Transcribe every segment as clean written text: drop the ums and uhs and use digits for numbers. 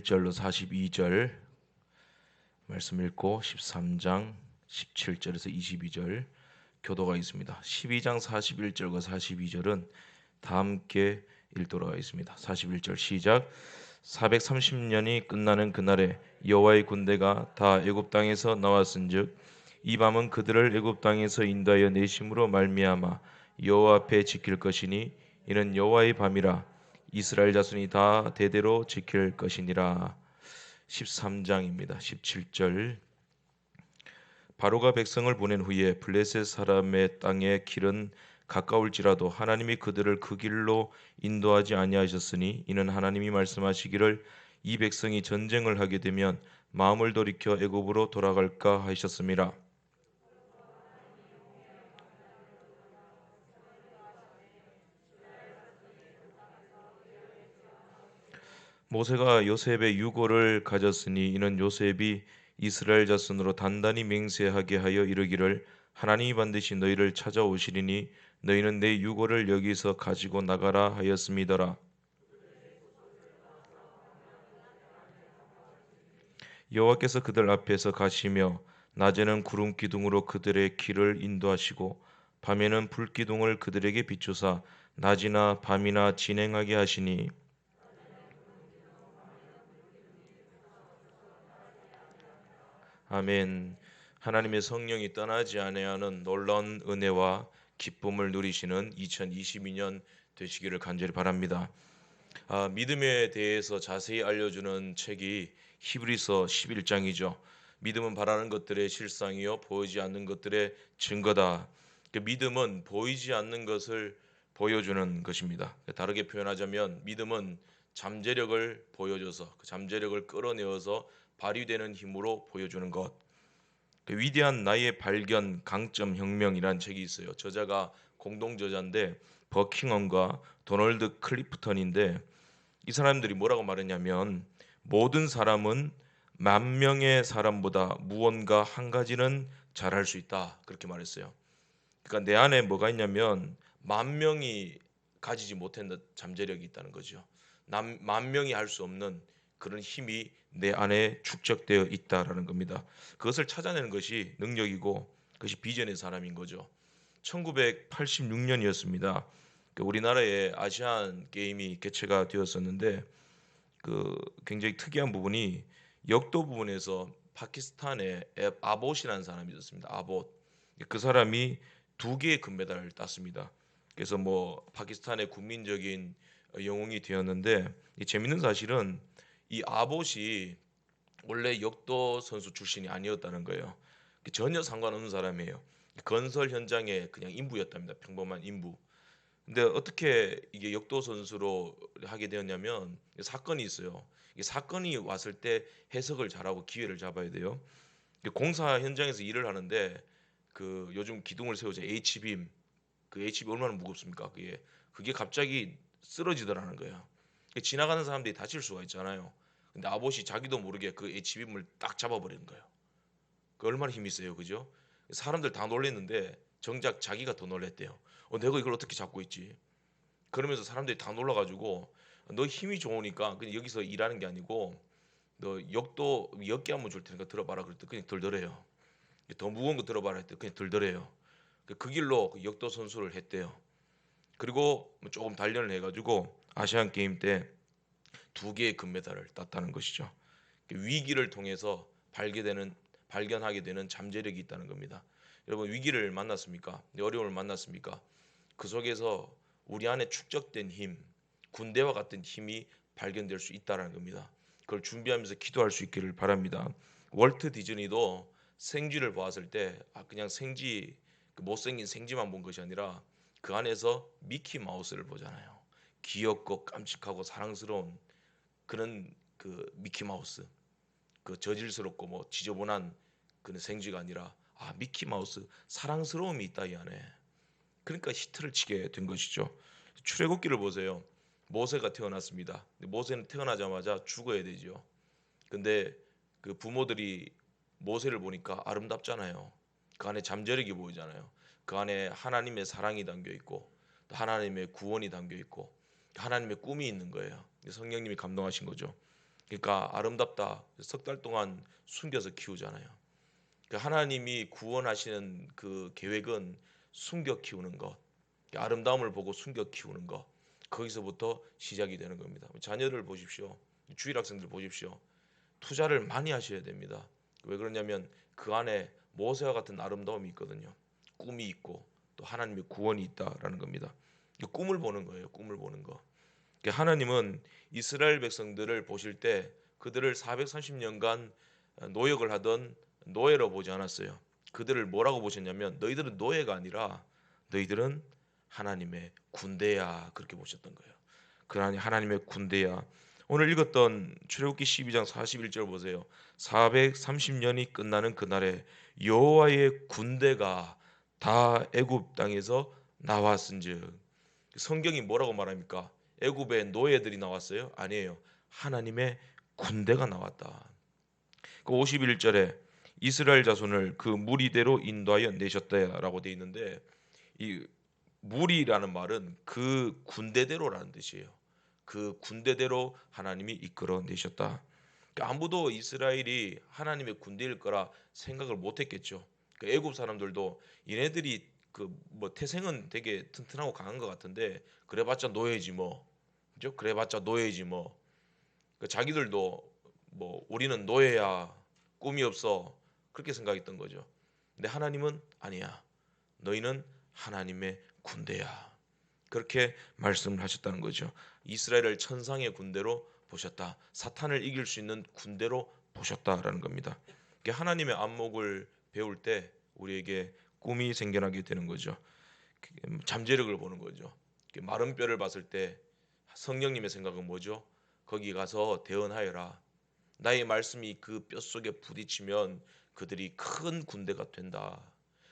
41절로 42절 말씀 읽고 13장 17절에서 22절 교도가 있습니다. 12장 41절과 42절은 다 함께 읽도록 하겠습니다. 41절 시작. 430년이 끝나는 그날에 여호와의 군대가 다 애굽 땅에서 나왔은즉 이 밤은 그들을 애굽 땅에서 인도하여 내심으로 말미암아 여호와 앞에 지킬 것이니 이는 여호와의 밤이라 이스라엘 자손이 다 대대로 지킬 것이니라. 13장입니다. 17절 바로가 백성을 보낸 후에 블레셋 사람의 땅의 길은 가까울지라도 하나님이 그들을 그 길로 인도하지 아니하셨으니 이는 하나님이 말씀하시기를 이 백성이 전쟁을 하게 되면 마음을 돌이켜 애굽으로 돌아갈까 하셨음이라. 모세가 요셉의 유고를 가졌으니 이는 요셉이 이스라엘 자손으로 단단히 맹세하게 하여 이르기를 하나님이 반드시 너희를 찾아오시리니 너희는 내 유고를 여기서 가지고 나가라 하였음이더라. 여호와께서 그들 앞에서 가시며 낮에는 구름 기둥으로 그들의 길을 인도하시고 밤에는 불 기둥을 그들에게 비추사 낮이나 밤이나 진행하게 하시니 아멘. 하나님의 성령이 떠나지 아니하는 놀라운 은혜와 기쁨을 누리시는 2022년 되시기를 간절히 바랍니다. 믿음에 대해서 자세히 알려주는 책이 히브리서 11장이죠. 믿음은 바라는 것들의 실상이요 보이지 않는 것들의 증거다. 믿음은 보이지 않는 것을 보여주는 것입니다. 다르게 표현하자면 믿음은 잠재력을 보여줘서 그 잠재력을 끌어내어서 발휘되는 힘으로 보여주는 것. 위대한 나의 발견 강점 혁명이란 책이 있어요. 저자가 공동 저자인데 버킹엄과 도널드 클리프턴인데 이 사람들이 뭐라고 말했냐면 모든 사람은 만 명의 사람보다 무언가 한 가지는 잘할 수 있다 그렇게 말했어요. 그러니까 내 안에 뭐가 있냐면 만 명이 가지지 못한 잠재력이 있다는 거죠. 만 명이 할 수 없는 그런 힘이 내 안에 축적되어 있다라는 겁니다. 그것을 찾아내는 것이 능력이고 그것이 비전의 사람인 거죠. 1986년이었습니다. 우리나라에 아시안 게임이 개최가 되었었는데 굉장히 특이한 부분이 역도 부분에서 파키스탄의 아봇이라는 사람이 있었습니다. 아봇. 그 사람이 2개의 금메달을 땄습니다. 그래서 파키스탄의 국민적인 영웅이 되었는데 재밌는 사실은 이 아봇이 원래 역도 선수 출신이 아니었다는 거예요. 전혀 상관없는 사람이에요. 건설 현장의 그냥 인부였답니다. 평범한 인부. 근데 어떻게 이게 역도 선수로 하게 되었냐면 사건이 있어요. 이 사건이 왔을 때 해석을 잘하고 기회를 잡아야 돼요. 공사 현장에서 일을 하는데 요즘 기둥을 세우자 H빔 그 H빔 얼마나 무겁습니까? 그게 갑자기 쓰러지더라는 거예요. 지나가는 사람들이 다칠 수가 있잖아요. 근데 아봇이 자기도 모르게 그 H빔을 딱 잡아버리는 거예요. 그 얼마나 힘이 세요, 그죠? 사람들 다 놀랬는데 정작 자기가 더 놀랬대요. 내가 이걸 어떻게 잡고 있지? 그러면서 사람들이 다 놀라가지고 너 힘이 좋으니까 그냥 여기서 일하는 게 아니고 너 역도 역기 한번 줄 테니까 들어봐라 그랬더니 그냥 들더래요. 더 무거운 거 들어봐라 했더니 그냥 들더래요. 그 길로 역도 선수를 했대요. 그리고 조금 단련을 해가지고 아시안 게임 때 2개의 금메달을 땄다는 것이죠. 위기를 통해서 발견하게 되는 잠재력이 있다는 겁니다. 여러분 위기를 만났습니까? 어려움을 만났습니까? 그 속에서 우리 안에 축적된 힘, 군대와 같은 힘이 발견될 수 있다는 겁니다. 그걸 준비하면서 기도할 수 있기를 바랍니다. 월트 디즈니도 생쥐를 보았을 때 그냥 생쥐, 못생긴 생쥐만 본 것이 아니라 그 안에서 미키 마우스를 보잖아요. 귀엽고 깜찍하고 사랑스러운 그런 미키 마우스, 저질스럽고 지저분한 그런 생쥐가 아니라 미키 마우스 사랑스러움이 있다 이 안에. 그러니까 히트를 치게 된 것이죠. 출애굽기를 보세요. 모세가 태어났습니다. 모세는 태어나자마자 죽어야 되죠. 근데 그 부모들이 모세를 보니까 아름답잖아요. 그 안에 잠재력이 보이잖아요. 그 안에 하나님의 사랑이 담겨 있고 또 하나님의 구원이 담겨 있고 하나님의 꿈이 있는 거예요. 성령님이 감동하신 거죠. 그러니까 아름답다. 석 달 동안 숨겨서 키우잖아요. 그러니까 하나님이 구원하시는 그 계획은 숨겨 키우는 것, 아름다움을 보고 숨겨 키우는 것, 거기서부터 시작이 되는 겁니다. 자녀를 보십시오. 주일 학생들 보십시오. 투자를 많이 하셔야 됩니다. 왜 그러냐면 그 안에 모세와 같은 아름다움이 있거든요. 꿈이 있고 또 하나님의 구원이 있다라는 겁니다. 꿈을 보는 거예요. 꿈을 보는 거. 하나님은 이스라엘 백성들을 보실 때 그들을 430년간 노역을 하던 노예로 보지 않았어요. 그들을 뭐라고 보셨냐면 너희들은 노예가 아니라 너희들은 하나님의 군대야, 그렇게 보셨던 거예요. 그러니 하나님의 군대야. 오늘 읽었던 출애굽기 12장 41절 보세요. 430년이 끝나는 그날에 여호와의 군대가 다 애굽 땅에서 나왔은즉. 성경이 뭐라고 말합니까? 애굽의 노예들이 나왔어요? 아니에요. 하나님의 군대가 나왔다. 그 51절에 이스라엘 자손을 그 무리대로 인도하여 내셨다라고 되어 있는데, 이 무리라는 말은 그 군대대로라는 뜻이에요. 그 군대대로 하나님이 이끌어 내셨다. 그러니까 아무도 이스라엘이 하나님의 군대일 거라 생각을 못했겠죠. 그 애굽 사람들도 얘네들이 그 뭐 태생은 되게 튼튼하고 강한 것 같은데 그래봤자 노예지 뭐, 그죠? 그래봤자 노예지 뭐. 그 자기들도 뭐 우리는 노예야, 꿈이 없어, 그렇게 생각했던 거죠. 근데 하나님은 아니야. 너희는 하나님의 군대야. 그렇게 말씀을 하셨다는 거죠. 이스라엘을 천상의 군대로 보셨다. 사탄을 이길 수 있는 군대로 보셨다라는 겁니다. 하나님의 안목을 배울 때 우리에게 꿈이 생겨나게 되는 거죠. 잠재력을 보는 거죠. 마른 뼈를 봤을 때 성령님의 생각은 뭐죠? 거기 가서 대언하여라. 나의 말씀이 그 뼈 속에 부딪히면 그들이 큰 군대가 된다.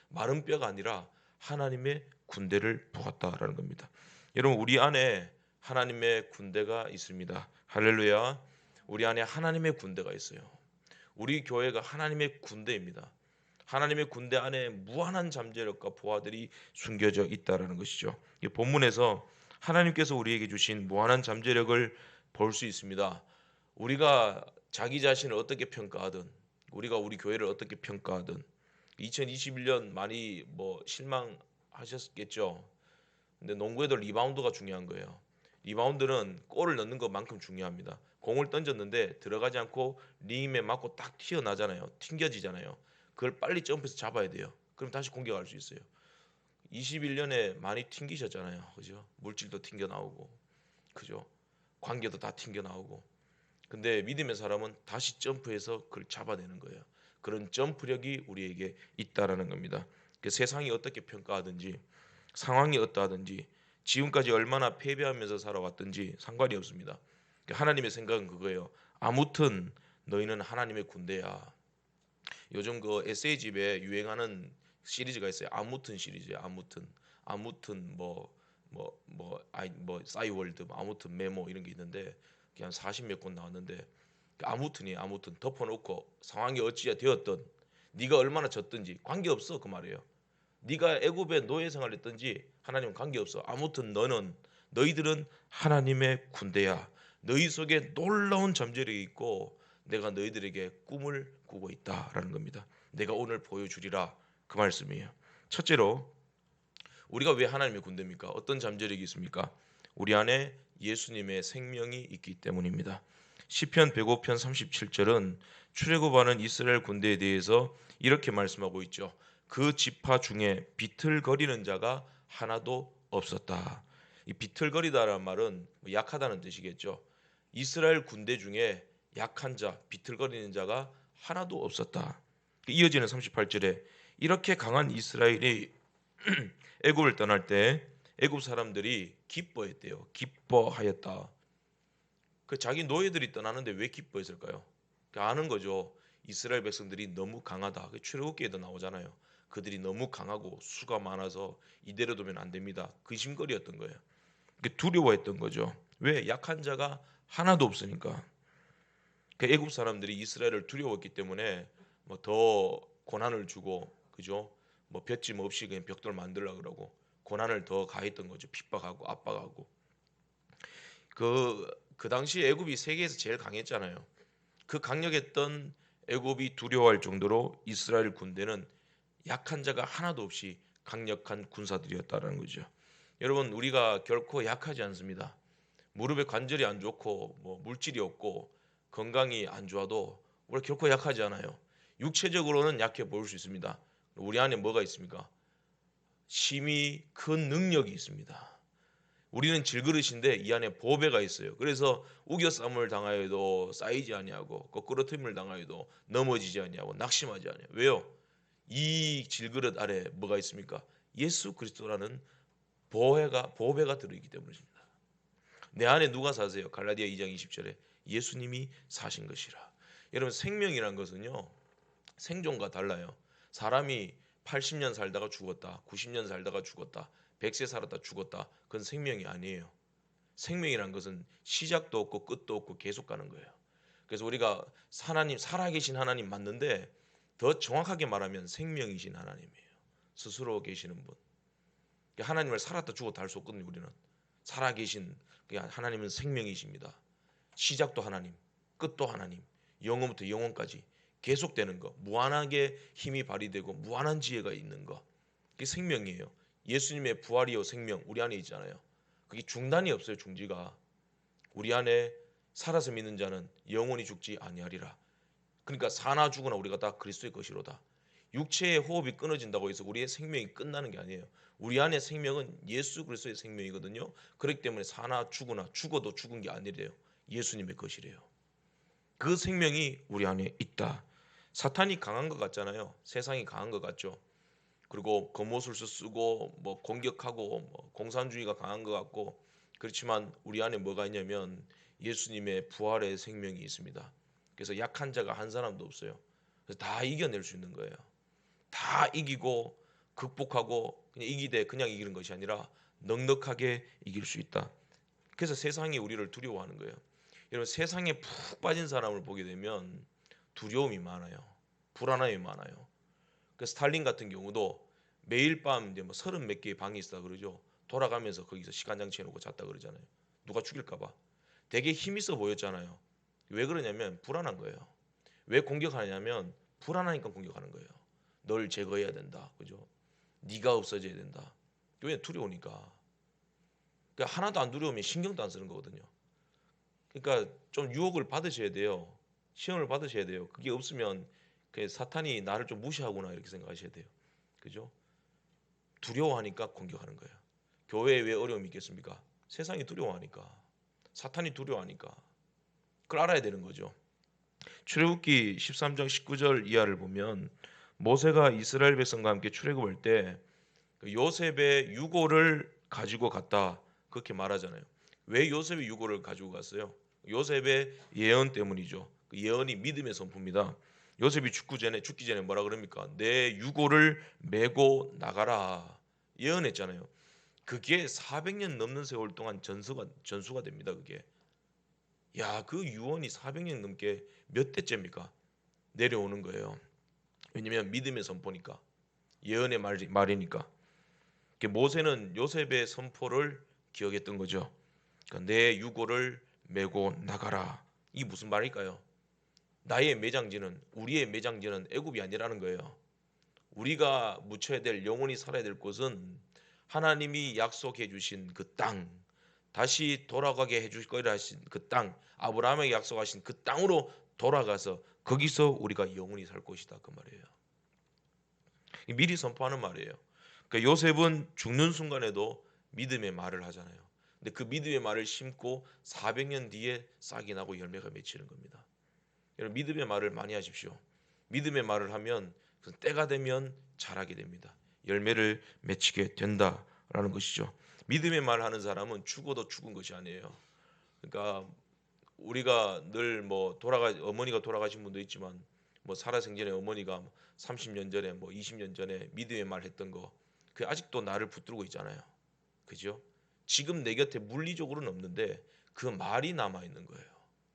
마른 뼈가 아니라 하나님의 군대를 보았다라는 겁니다. 여러분, 우리 안에 하나님의 군대가 있습니다. 할렐루야. 우리 안에 하나님의 군대가 있어요. 우리 교회가 하나님의 군대입니다. 하나님의 군대 안에 무한한 잠재력과 보화들이 숨겨져 있다라는 것이죠. 이 본문에서 하나님께서 우리에게 주신 무한한 잠재력을 볼 수 있습니다. 우리가 자기 자신을 어떻게 평가하든, 우리가 우리 교회를 어떻게 평가하든, 2021년 많이 뭐 실망하셨겠죠. 근데 농구에도 리바운드가 중요한 거예요. 리바운드는 골을 넣는 것만큼 중요합니다. 공을 던졌는데 들어가지 않고 림에 맞고 딱 튀어나잖아요. 튕겨지잖아요. 그걸 빨리 점프해서 잡아야 돼요. 그럼 다시 공격할 수 있어요. 21년에 많이 튕기셨잖아요. 그죠? 물질도 튕겨 나오고, 그죠? 관계도 다 튕겨 나오고. 근데 믿음의 사람은 다시 점프해서 그걸 잡아내는 거예요. 그런 점프력이 우리에게 있다라는 겁니다. 세상이 어떻게 평가하든지, 상황이 어떠하든지, 지금까지 얼마나 패배하면서 살아왔든지 상관이 없습니다. 하나님의 생각은 그거예요. 아무튼 너희는 하나님의 군대야. 요즘 그 에세이집에 유행하는 시리즈가 있어요. 아무튼 시리즈야. 아무튼 뭐 싸이월드, 아무튼 메모 이런 게 있는데 그냥 40 몇 권 나왔는데, 아무튼이 아무튼 덮어놓고 상황이 어찌 되었든 네가 얼마나 졌든지 관계없어, 그 말이에요. 네가 애굽의 노예 생활을 했든지 하나님은 관계없어. 아무튼 너희들은 하나님의 군대야. 너희 속에 놀라운 잠재력이 있고 내가 너희들에게 꿈을 꾸고 있다라는 겁니다. 내가 오늘 보여주리라, 그 말씀이에요. 첫째로, 우리가 왜 하나님의 군대입니까? 어떤 잠재력이 있습니까? 우리 안에 예수님의 생명이 있기 때문입니다. 시편 105편 37절은 출애굽하는 이스라엘 군대에 대해서 이렇게 말씀하고 있죠. 그 지파 중에 비틀거리는 자가 하나도 없었다. 이 비틀거리다라는 말은 약하다는 뜻이겠죠. 이스라엘 군대 중에 약한 자, 비틀거리는 자가 하나도 없었다. 이어지는 38절에 이렇게 강한 이스라엘이 애굽을 떠날 때 애굽 사람들이 기뻐했대요. 기뻐하였다. 그 자기 노예들이 떠나는데 왜 기뻐했을까요? 아는 거죠. 이스라엘 백성들이 너무 강하다. 출애굽기에도 나오잖아요. 그들이 너무 강하고 수가 많아서 이대로 두면 안 됩니다. 근심거리였던 거예요. 두려워했던 거죠. 왜? 약한 자가 하나도 없으니까. 그 애굽 사람들이 이스라엘을 두려웠기 때문에 뭐 더 고난을 주고, 그죠? 뭐 볏짐 없이 그냥 벽돌 만들라 그러고 고난을 더 가했던 거죠. 핍박하고 압박하고. 그 그 당시 애굽이 세계에서 제일 강했잖아요. 그 강력했던 애굽이 두려워할 정도로 이스라엘 군대는 약한 자가 하나도 없이 강력한 군사들이었다라는 거죠. 여러분, 우리가 결코 약하지 않습니다. 무릎에 관절이 안 좋고 뭐 물질이 없고 건강이 안 좋아도 우리 결코 약하지 않아요. 육체적으로는 약해 보일 수 있습니다. 우리 안에 뭐가 있습니까? 심히 큰 능력이 있습니다. 우리는 질그릇인데 이 안에 보배가 있어요. 그래서 우겨쌈을 당하여도 쌓이지 아니하고 거꾸로 틈을 당하여도 넘어지지 아니하고 낙심하지 아니하고. 왜요? 이 질그릇 아래 뭐가 있습니까? 예수 그리스도라는 보배가 들어있기 때문입니다. 내 안에 누가 사세요? 갈라디아 2장 20절에 예수님이 사신 것이라. 여러분, 생명이란 것은요, 생존과 달라요. 사람이 80년 살다가 죽었다, 90년 살다가 죽었다, 100세 살았다 죽었다, 그건 생명이 아니에요. 생명이란 것은 시작도 없고 끝도 없고 계속 가는 거예요. 그래서 우리가 하나님, 살아계신 하나님 맞는데 더 정확하게 말하면 생명이신 하나님이에요. 스스로 계시는 분. 하나님을 살았다 죽었다 할 수 없거든요. 우리는 살아계신 하나님은 생명이십니다. 시작도 하나님, 끝도 하나님, 영원부터 영원까지 계속되는 거, 무한하게 힘이 발휘되고 무한한 지혜가 있는 거, 그게 생명이에요. 예수님의 부활이요 생명 우리 안에 있잖아요. 그게 중단이 없어요. 중지가. 우리 안에 살아서 믿는 자는 영원히 죽지 아니하리라. 그러니까 사나 죽으나 우리가 다 그리스도의 것이로다. 육체의 호흡이 끊어진다고 해서 우리의 생명이 끝나는 게 아니에요. 우리 안에 생명은 예수 그리스도의 생명이거든요. 그렇기 때문에 사나 죽으나 죽어도 죽은 게 아니래요. 예수님의 것이래요. 그 생명이 우리 안에 있다. 사탄이 강한 것 같잖아요. 세상이 강한 것 같죠. 그리고 검옷을 쓰고 뭐 공격하고 뭐 공산주의가 강한 것 같고, 그렇지만 우리 안에 뭐가 있냐면 예수님의 부활의 생명이 있습니다. 그래서 약한 자가 한 사람도 없어요. 그래서 다 이겨낼 수 있는 거예요. 다 이기고 극복하고 그냥 이기되 그냥 이기는 것이 아니라 넉넉하게 이길 수 있다. 그래서 세상이 우리를 두려워하는 거예요. 여러분, 세상에 푹 빠진 사람을 보게 되면 두려움이 많아요. 불안함이 많아요. 그 스탈린 같은 경우도 매일 밤 이제 뭐 30 몇 개의 방이 있다 그러죠. 돌아가면서 거기서 시간 장치해 놓고 잤다 그러잖아요. 누가 죽일까 봐. 되게 힘 있어 보였잖아요. 왜 그러냐면 불안한 거예요. 왜 공격하냐면 불안하니까 공격하는 거예요. 널 제거해야 된다. 그죠? 네가 없어져야 된다. 왜? 두려우니까. 그러니까 하나도 안 두려우면 신경도 안 쓰는 거거든요. 그러니까 좀 유혹을 받으셔야 돼요. 시험을 받으셔야 돼요. 그게 없으면 그 사탄이 나를 좀 무시하구나 이렇게 생각하셔야 돼요. 그죠? 두려워하니까 공격하는 거예요. 교회에 왜 어려움이 있겠습니까? 세상이 두려워하니까. 사탄이 두려워하니까. 그걸 알아야 되는 거죠. 출애굽기 13장 19절 이하를 보면 모세가 이스라엘 백성과 함께 출애굽할 때 요셉의 유고를 가지고 갔다 그렇게 말하잖아요. 왜 요셉의 유고를 가지고 갔어요? 요셉의 예언 때문이죠. 그 예언이 믿음의 선포입니다. 요셉이 죽기 전에 뭐라 그럽니까? 내 유고를 메고 나가라 예언했잖아요. 그게 400년 넘는 세월 동안 전수가 됩니다. 그게. 야, 그 유언이 400년 넘게 몇 대째입니까? 내려오는 거예요. 왜냐면 믿음의 선포니까. 예언의 말이니까. 모세는 요셉의 선포를 기억했던 거죠. 그러니까 내 유고를 메고 나가라. 이 무슨 말일까요? 나의 매장지는, 우리의 매장지는 애굽이 아니라는 거예요. 우리가 묻혀야 될, 영원히 살아야 될 곳은 하나님이 약속해 주신 그 땅, 다시 돌아가게 해줄 거라 하신 그 땅, 아브라함에게 약속하신 그 땅으로 돌아가서 거기서 우리가 영원히 살 것이다 그 말이에요. 미리 선포하는 말이에요. 그러니까 요셉은 죽는 순간에도 믿음의 말을 하잖아요. 근데 그 믿음의 말을 심고 400년 뒤에 싹이 나고 열매가 맺히는 겁니다. 여러분, 믿음의 말을 많이 하십시오. 믿음의 말을 하면 때가 되면 자라게 됩니다. 열매를 맺히게 된다라는 것이죠. 믿음의 말을 하는 사람은 죽어도 죽은 것이 아니에요. 그러니까 우리가 늘 뭐 어머니가 돌아가신 분도 있지만 뭐 살아생전에 어머니가 30년 전에 뭐 20년 전에 믿음의 말 했던 거 그게 아직도 나를 붙들고 있잖아요. 그죠? 지금 내 곁에 물리적으로는 없는데 그 말이 남아 있는 거예요.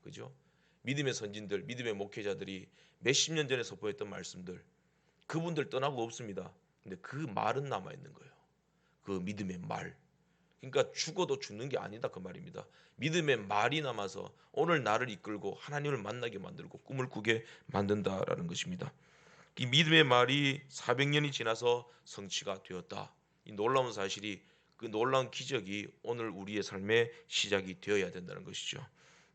그죠? 믿음의 선진들, 믿음의 목회자들이 몇십 년 전에 선포했던 말씀들, 그분들 떠나고 없습니다. 근데 그 말은 남아 있는 거예요. 그 믿음의 말. 그러니까 죽어도 죽는 게 아니다 그 말입니다. 믿음의 말이 남아서 오늘 나를 이끌고 하나님을 만나게 만들고 꿈을 꾸게 만든다라는 것입니다. 이 믿음의 말이 400년이 지나서 성취가 되었다. 이 놀라운 사실이, 그 놀라운 기적이 오늘 우리의 삶의 시작이 되어야 된다는 것이죠.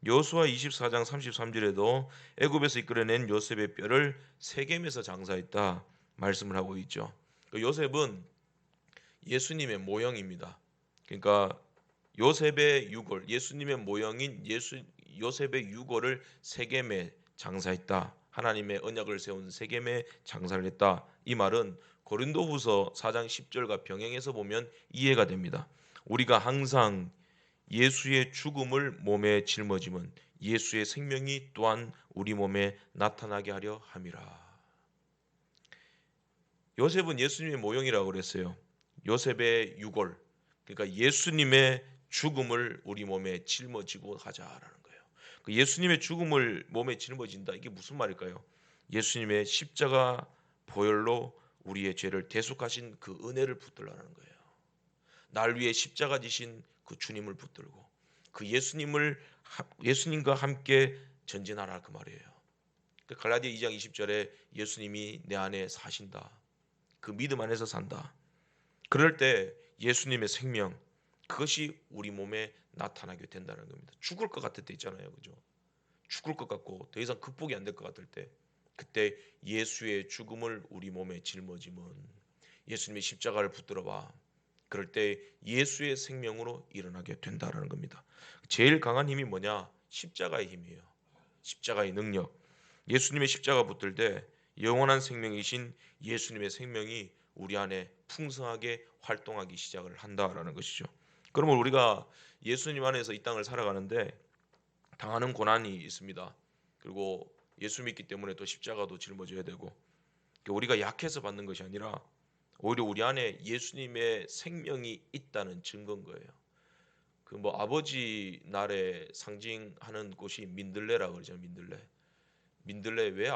여호수아 24장 33절에도 애굽에서 이끌어낸 요셉의 뼈를 세겜에서 장사했다 말씀을 하고 있죠. 그 요셉은 예수님의 모형입니다. 그러니까 요셉의 유골, 예수님의 모형인 요셉의 유골을 세겜에 장사했다. 하나님의 언약을 세운 세겜에 장사를 했다. 이 말은 고린도후서 4장 10절과 병행해서 보면 이해가 됩니다. 우리가 항상 예수의 죽음을 몸에 짊어짐은 예수의 생명이 또한 우리 몸에 나타나게 하려 함이라. 요셉은 예수님의 모형이라고 그랬어요. 요셉의 유골, 그러니까 예수님의 죽음을 우리 몸에 짊어지고 가자라는 거예요. 그 예수님의 죽음을 몸에 짊어진다, 이게 무슨 말일까요? 예수님의 십자가 보혈로 우리의 죄를 대속하신 그 은혜를 붙들라는 거예요. 날 위해 십자가 지신 그 주님을 붙들고 그 예수님과 함께 전진하라 그 말이에요. 그 갈라디아 2장 20절에 예수님이 내 안에 사신다. 그 믿음 안에서 산다. 그럴 때 예수님의 생명, 그것이 우리 몸에 나타나게 된다는 겁니다. 죽을 것 같을 때 있잖아요, 그죠? 죽을 것 같고 더 이상 극복이 안 될 것 같을 때, 그때 예수의 죽음을 우리 몸에 짊어지면 예수님의 십자가를 붙들어봐. 그럴 때 예수의 생명으로 일어나게 된다는 겁니다. 제일 강한 힘이 뭐냐? 십자가의 힘이에요. 십자가의 능력. 예수님의 십자가 붙들 때 영원한 생명이신 예수님의 생명이 우리 안에 풍성하게 활동하기 시작을 한다라는 것이죠. 그러면 우리가 예수님 안에서 이 땅을 살아가는데 당하는 고난이 있습니다. 그리고 예수 믿기 때문에 또 십자가도 짊어져야 되고, 우리가 약해서 받는 것이 아니라 오히려 우리 안에 예수님의 생명이 있다는 증거인 거예요. 그 뭐 아버지 날에 상징하는 곳이 민들레라고 그러죠. 민들레 왜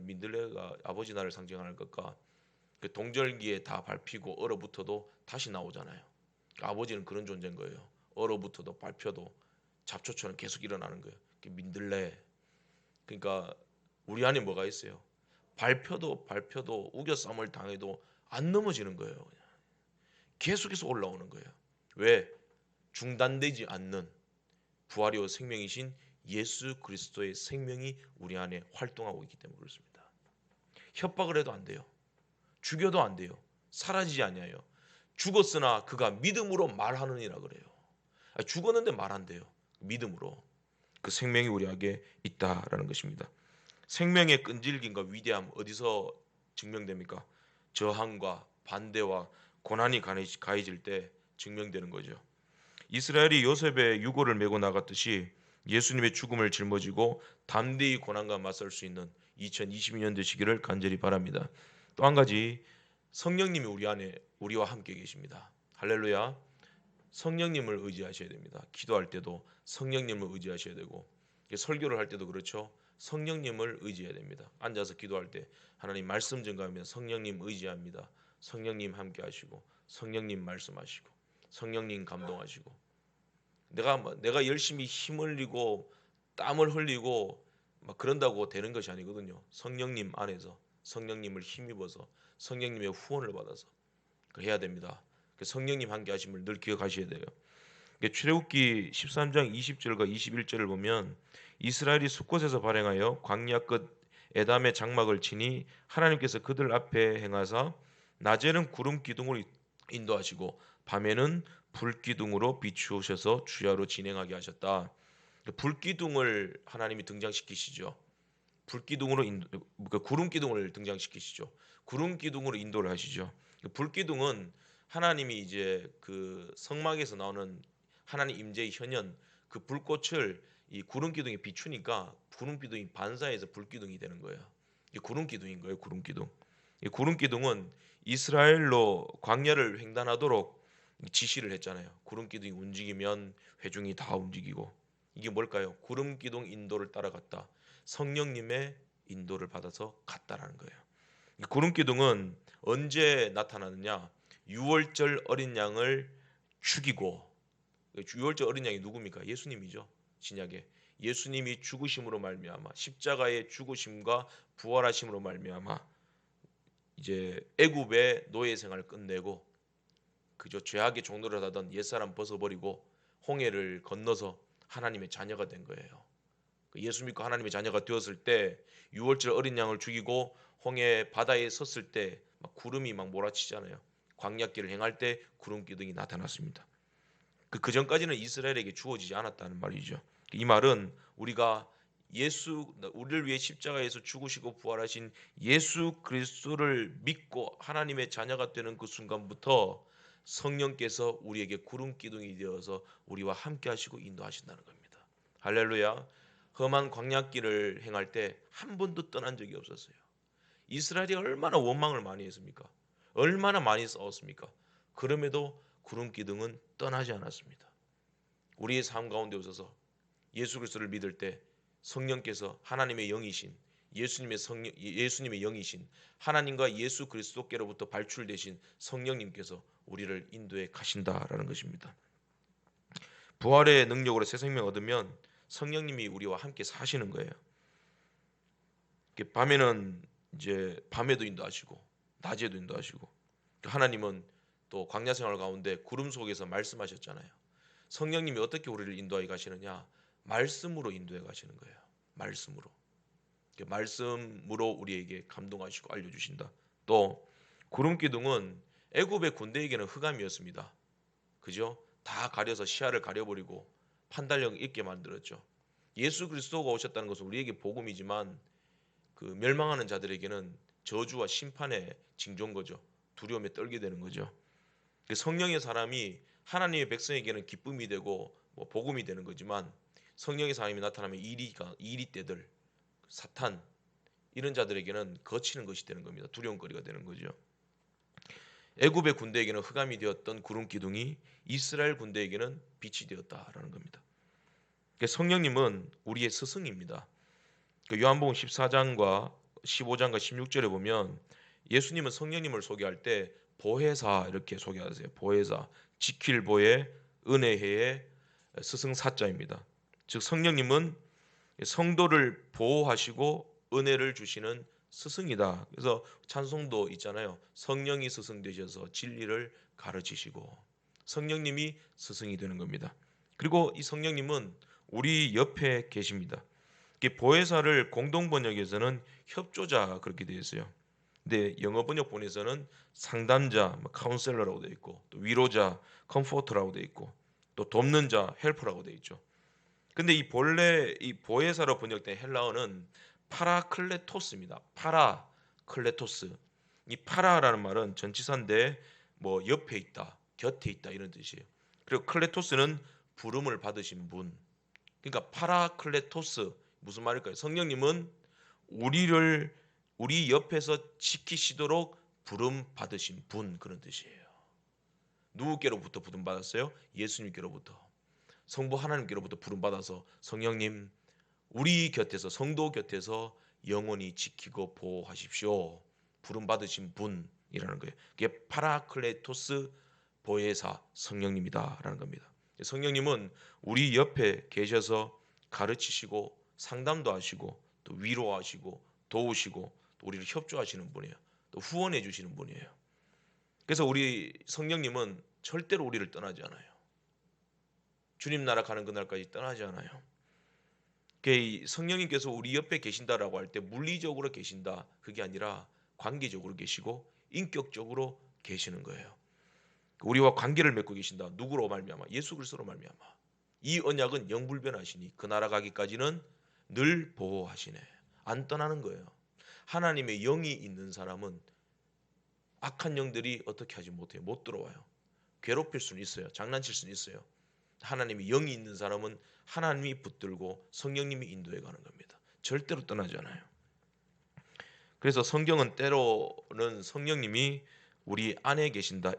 민들레가 아버지 날을 상징하는 걸까? 그 동절기에 다 밟히고 얼어붙어도 다시 나오잖아요. 아버지는 그런 존재인 거예요. 얼어붙어도 밟혀도 잡초처럼 계속 일어나는 거예요. 그 민들레. 그러니까 우리 안에 뭐가 있어요? 밟혀도 우겨쌈을 당해도 안 넘어지는 거예요. 그냥. 계속해서 올라오는 거예요. 왜? 중단되지 않는 부활이요 생명이신 예수 그리스도의 생명이 우리 안에 활동하고 있기 때문에 그렇습니다. 협박을 해도 안 돼요. 죽여도 안 돼요. 사라지지 않아요. 죽었으나 그가 믿음으로 말하느니라 그래요. 죽었는데 말 안 돼요. 믿음으로. 그 생명이 우리에게 있다라는 것입니다. 생명의 끈질김과 위대함 어디서 증명됩니까? 저항과 반대와 고난이 가해질 때 증명되는 거죠. 이스라엘이 요셉의 유고를 메고 나갔듯이 예수님의 죽음을 짊어지고 담대히 고난과 맞설 수 있는 2022년 되시기를 간절히 바랍니다. 또 한 가지, 성령님이 우리 안에 우리와 함께 계십니다. 할렐루야. 성령님을 의지하셔야 됩니다. 기도할 때도 성령님을 의지하셔야 되고, 설교를 할 때도 그렇죠. 성령님을 의지해야 됩니다. 앉아서 기도할 때 하나님 말씀 증가하면 성령님 의지합니다. 성령님 함께 하시고 성령님 말씀하시고 성령님 감동하시고, 내가 열심히 힘 흘리고 땀을 흘리고 막 그런다고 되는 것이 아니거든요. 성령님 안에서 성령님을 힘입어서 성령님의 후원을 받아서 해야 됩니다. 성령님 함께 하심을 늘 기억하셔야 돼요. 출애굽기 13장 20절과 21절을 보면 이스라엘이 숫곳에서 발행하여 광야 끝 에담의 장막을 치니 하나님께서 그들 앞에 행하사 낮에는 구름 기둥으로 인도하시고 밤에는 불 기둥으로 비추셔서 주야로 진행하게 하셨다. 불기둥을 하나님이 등장시키시죠. 불기둥으로 구름 기둥을 등장시키시죠. 구름 기둥으로 인도를 하시죠. 불기둥은 하나님이 이제 그 성막에서 나오는 하나님 임재의 현현, 그 불꽃을 이 구름 기둥에 비추니까 구름 기둥이 반사해서 불 기둥이 되는 거예요. 이 구름 기둥인 거예요. 구름 기둥. 이 구름 기둥은 이스라엘로 광야를 횡단하도록 지시를 했잖아요. 구름 기둥이 움직이면 회중이 다 움직이고. 이게 뭘까요? 구름 기둥 인도를 따라갔다. 성령님의 인도를 받아서 갔다라는 거예요. 이 구름 기둥은 언제 나타나느냐? 6월절 어린 양을 죽이고, 유월절 어린 양이 누굽니까? 예수님이죠. 신약에 예수님이 죽으심으로 말미암아, 십자가의 죽으심과 부활하심으로 말미암아 이제 애굽의 노예 생활을 끝내고 그저 죄악의 종노릇 하던 옛사람 벗어버리고 홍해를 건너서 하나님의 자녀가 된 거예요. 예수 믿고 하나님의 자녀가 되었을 때 유월절 어린 양을 죽이고 홍해 바다에 섰을 때 막 구름이 막 몰아치잖아요. 광야길을 행할 때 구름 기둥이 나타났습니다. 그 전까지는 이스라엘에게 주어지지 않았다는 말이죠. 이 말은 우리가 우리를 위해 십자가에서 죽으시고 부활하신 예수 그리스도를 믿고 하나님의 자녀가 되는 그 순간부터 성령께서 우리에게 구름 기둥이 되어서 우리와 함께 하시고 인도하신다는 겁니다. 할렐루야. 험한 광야길을 행할 때 한 번도 떠난 적이 없었어요. 이스라엘이 얼마나 원망을 많이 했습니까? 얼마나 많이 싸웠습니까? 그럼에도 구름 기둥은 떠나지 않았습니다. 우리의 삶 가운데 오셔서 예수 그리스도를 믿을 때 성령께서 하나님의 영이신 예수님의 영이신 하나님과 예수 그리스도께로부터 발출되신 성령님께서 우리를 인도해 가신다라는 것입니다. 부활의 능력으로 새 생명 얻으면 성령님이 우리와 함께 사시는 거예요. 밤에는 이제 밤에도 인도하시고 낮에도 인도하시고, 하나님은 또 광야 생활 가운데 구름 속에서 말씀하셨잖아요. 성령님이 어떻게 우리를 인도해 가시느냐? 말씀으로 인도해 가시는 거예요. 말씀으로 우리에게 감동하시고 알려주신다. 또 구름 기둥은 애굽의 군대에게는 흑암이었습니다. 그죠? 다 가려서 시야를 가려버리고 판단력 있게 만들었죠. 예수 그리스도가 오셨다는 것은 우리에게 복음이지만 그 멸망하는 자들에게는 저주와 심판의 징조인 거죠. 두려움에 떨게 되는 거죠. 성령의 사람이 하나님의 백성에게는 기쁨이 되고 복음이 되는 거지만, 성령의 사람이 나타나면 이리떼들, 사탄 이런 자들에게는 거치는 것이 되는 겁니다. 두려움거리가 되는 거죠. 애굽의 군대에게는 흑암이 되었던 구름 기둥이 이스라엘 군대에게는 빛이 되었다라는 겁니다. 성령님은 우리의 스승입니다. 요한복음 14장과 15장과 16절에 보면 예수님은 성령님을 소개할 때 보혜사 이렇게 소개하세요. 보혜사, 지킬 보혜, 은혜의 스승사자입니다. 즉 성령님은 성도를 보호하시고 은혜를 주시는 스승이다. 그래서 찬송도 있잖아요. 성령이 스승 되셔서 진리를 가르치시고, 성령님이 스승이 되는 겁니다. 그리고 이 성령님은 우리 옆에 계십니다. 보혜사를 공동 번역에서는 협조자 그렇게 되어 있어요. 근데 영어 번역본에서는 상담자, 카운셀러라고 되어 있고, 또 위로자, 컴포터라고 되어 있고, 또 돕는 자, 헬퍼라고 되어 있죠. 근데 이 본래 이 보혜사로 번역된 헬라어는 파라클레토스입니다. 파라클레토스. 이 파라라는 말은 전치사인데 옆에 있다, 곁에 있다 이런 뜻이에요. 그리고 클레토스는 부름을 받으신 분. 그러니까 파라클레토스 무슨 말일까요? 성령님은 우리 옆에서 지키시도록 부름 받으신 분, 그런 뜻이에요. 누구께로부터 부름 받았어요? 예수님께로부터. 성부 하나님께로부터 부름 받아서 성령님 우리 곁에서, 성도 곁에서 영원히 지키고 보호하십시오. 부름 받으신 분이라는 거예요. 그게 파라클레토스 보혜사 성령님이다라는 겁니다. 성령님은 우리 옆에 계셔서 가르치시고 상담도 하시고 또 위로하시고 도우시고 또 우리를 협조하시는 분이에요. 또 후원해 주시는 분이에요. 그래서 우리 성령님은 절대로 우리를 떠나지 않아요. 주님 나라 가는 그날까지 떠나지 않아요. 성령님께서 우리 옆에 계신다라고 할 때 물리적으로 계신다, 그게 아니라 관계적으로 계시고 인격적으로 계시는 거예요. 우리와 관계를 맺고 계신다. 누구로 말미암아? 예수 그리스도로 말미암아. 이 언약은 영불변하시니 그 나라 가기까지는 늘 보호하시네. 안 떠나는 거예요. 하나님의 영이 있는 사람은 악한 영들이 어떻게 하지 못해요. 못 들어와요. 괴롭힐 수는 있어요. 장난칠 수는 있어요. 하나님의 영이 있는 사람은 하나님이 붙들고 성령님이 인도해 가는 겁니다. 절대로 떠나지 않아요. 그래서 성경은 때로는 성령님이 우리 안에 계신다,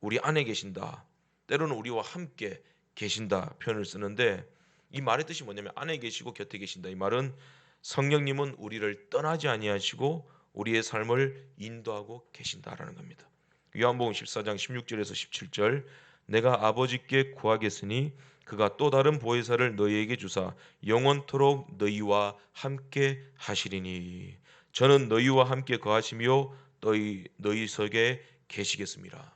우리 안에 계신다, 때로는 우리와 함께 계신다 표현을 쓰는데, 이 말의 뜻이 뭐냐면 안에 계시고 곁에 계신다. 이 말은 성령님은 우리를 떠나지 아니하시고 우리의 삶을 인도하고 계신다라는 겁니다. 요한복음 14장 16절에서 17절, 내가 아버지께 구하겠으니 그가 또 다른 보혜사를 너희에게 주사 영원토록 너희와 함께 하시리니 저는 너희와 함께 거하시며 너희 속에 계시겠습니다.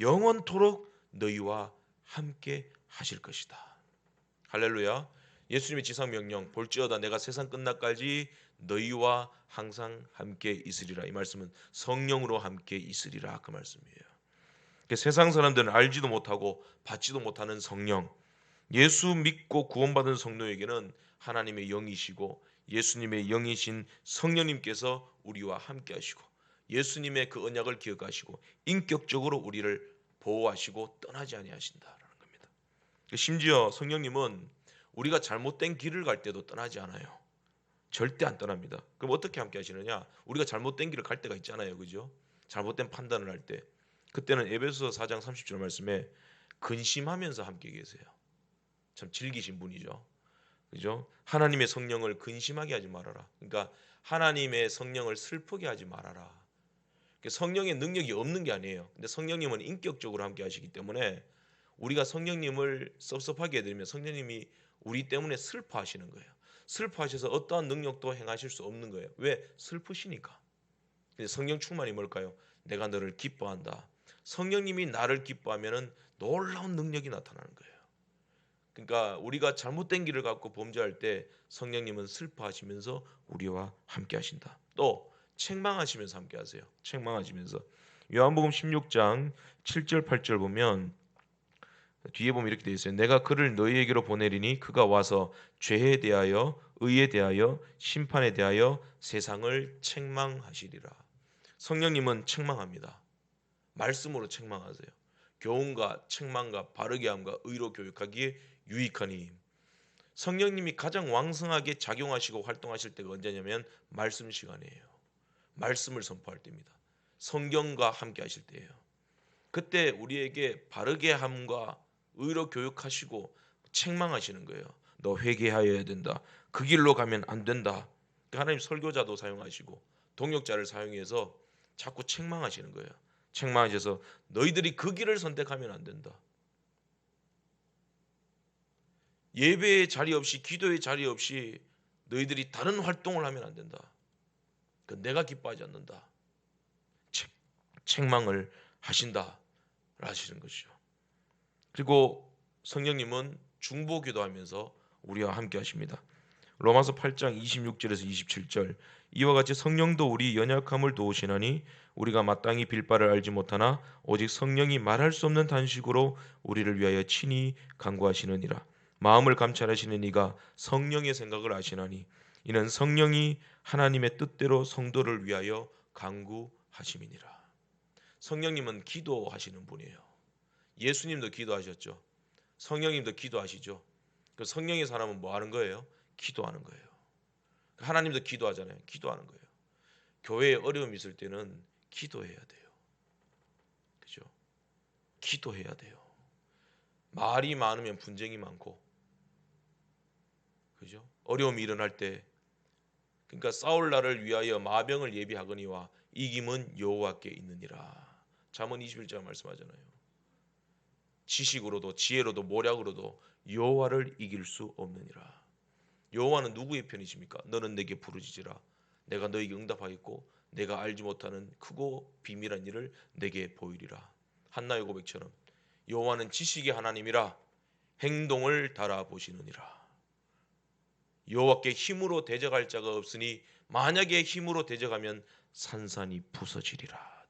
영원토록 너희와 함께 하실 것이다. 할렐루야. 예수님의 지상 명령 볼지어다 내가 세상 끝날까지 너희와 항상 함께 있으리라. 이 말씀은 성령으로 함께 있으리라 그 말씀이에요. 세상 사람들은 알지도 못하고 받지도 못하는 성령, 예수 믿고 구원받은 성도에게는 하나님의 영이시고 예수님의 영이신 성령님께서 우리와 함께 하시고 예수님의 그 언약을 기억하시고 인격적으로 우리를 보호하시고 떠나지 아니하신다라는 겁니다. 심지어 성령님은 우리가 잘못된 길을 갈 때도 떠나지 않아요. 절대 안 떠납니다. 그럼 어떻게 함께 하시느냐? 우리가 잘못된 길을 갈 때가 있잖아요. 그죠? 잘못된 판단을 할 때. 그때는 에베소서 4장 30절 말씀에 근심하면서 함께 계세요. 참 즐기신 분이죠. 그죠? 하나님의 성령을 근심하게 하지 말아라. 그러니까 하나님의 성령을 슬프게 하지 말아라. 성령의 능력이 없는 게 아니에요. 근데 성령님은 인격적으로 함께 하시기 때문에 우리가 성령님을 섭섭하게 해드리면 성령님이 우리 때문에 슬퍼하시는 거예요. 슬퍼하셔서 어떠한 능력도 행하실 수 없는 거예요. 왜? 슬프시니까. 근데 성령 충만이 뭘까요? 내가 너를 기뻐한다. 성령님이 나를 기뻐하면은 놀라운 능력이 나타나는 거예요. 그러니까 우리가 잘못된 길을 갖고 범죄할 때 성령님은 슬퍼하시면서 우리와 함께 하신다. 또 책망하시면서 함께 하세요. 책망하시면서. 요한복음 16장 7절 8절 보면 뒤에 보면 이렇게 되어 있어요. 내가 그를 너희에게로 보내리니 그가 와서 죄에 대하여 의에 대하여 심판에 대하여 세상을 책망하시리라. 성령님은 책망합니다. 말씀으로 책망하세요. 교훈과 책망과 바르게 함과 의로 교육하기에 유익한 힘. 성령님이 가장 왕성하게 작용하시고 활동하실 때가 언제냐면 말씀 시간이에요. 말씀을 선포할 때입니다. 성경과 함께 하실 때예요. 그때 우리에게 바르게 함과 의로 교육하시고 책망하시는 거예요. 너 회개하여야 된다. 그 길로 가면 안 된다. 하나님 설교자도 사용하시고 동역자를 사용해서 자꾸 책망하시는 거예요. 책망하셔서 너희들이 그 길을 선택하면 안 된다. 예배의 자리 없이 기도의 자리 없이 너희들이 다른 활동을 하면 안 된다. 내가 기뻐하지 않는다. 책망을 하신다 하시는 것이죠. 그리고 성령님은 중보기도 하면서 우리와 함께 하십니다. 로마서 8장 26절에서 27절 이와 같이 성령도 우리 연약함을 도우시나니 우리가 마땅히 빌 바를 알지 못하나 오직 성령이 말할 수 없는 단식으로 우리를 위하여 친히 간구하시느니라. 마음을 감찰하시는 이가 성령의 생각을 아시나니 이는 성령이 하나님의 뜻대로 성도를 위하여 간구하심이니라. 성령님은 기도하시는 분이에요. 예수님도 기도하셨죠. 성령님도 기도하시죠. 그 성령의 사람은 뭐 하는 거예요? 기도하는 거예요. 하나님도 기도하잖아요. 기도하는 거예요. 교회에 어려움이 있을 때는 기도해야 돼요. 그죠? 기도해야 돼요. 말이 많으면 분쟁이 많고, 그죠? 어려움이 일어날 때, 그러니까 싸울 날을 위하여 마병을 예비하거니와 이김은 여호와께 있느니라. 잠언 21장 말씀하잖아요. 지식으로도 지혜로도 모략으로도 여호와를 이길 수 없느니라. 여호와는 누구의 편이십니까? 너는 내게 부르짖으라. 내가 너에게 응답하겠고 내가 알지 못하는 크고 비밀한 일을 내게 보이리라. 한나의 고백처럼 여호와는 지식의 하나님이라 행동을 달아보시느니라. 여호와께 힘으로 대적할 자가 없으니 만약에 힘으로 대적하면 산산이 부서지리라.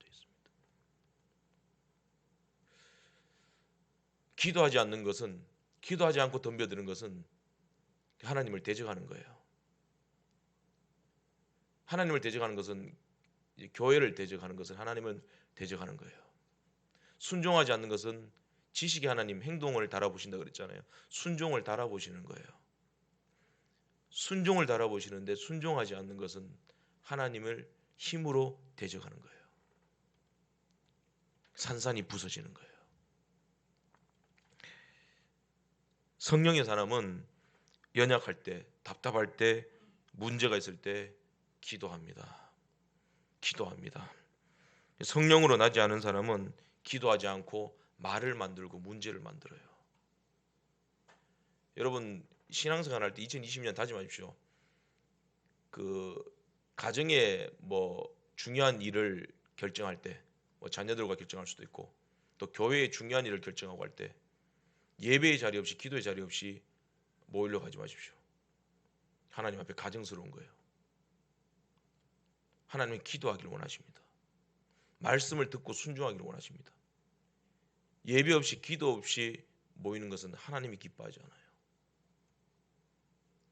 기도하지 않는 것은, 기도하지 않고 덤벼드는 것은 하나님을 대적하는 거예요. 하나님을 대적하는 것은, 교회를 대적하는 것은 하나님을 대적하는 거예요. 순종하지 않는 것은 지식의 하나님 행동을 달아보신다 그랬잖아요. 순종을 달아보시는 거예요. 순종을 달아보시는데 순종하지 않는 것은 하나님을 힘으로 대적하는 거예요. 산산이 부서지는 거예요. 성령의 사람은 연약할 때, 답답할 때, 문제가 있을 때 기도합니다. 기도합니다. 성령으로 나지 않은 사람은 기도하지 않고 말을 만들고 문제를 만들어요. 여러분 신앙생활 할 때 2020년 다짐하십시오. 그 가정에 뭐 중요한 일을 결정할 때, 뭐 자녀들과 결정할 수도 있고, 또 교회의 중요한 일을 결정하고 할 때 예배의 자리 없이 기도의 자리 없이 모이려 가지 마십시오. 하나님 앞에 가증스러운 거예요. 하나님은 기도하기를 원하십니다. 말씀을 듣고 순종하기를 원하십니다. 예배 없이 기도 없이 모이는 것은 하나님이 기뻐하지 않아요.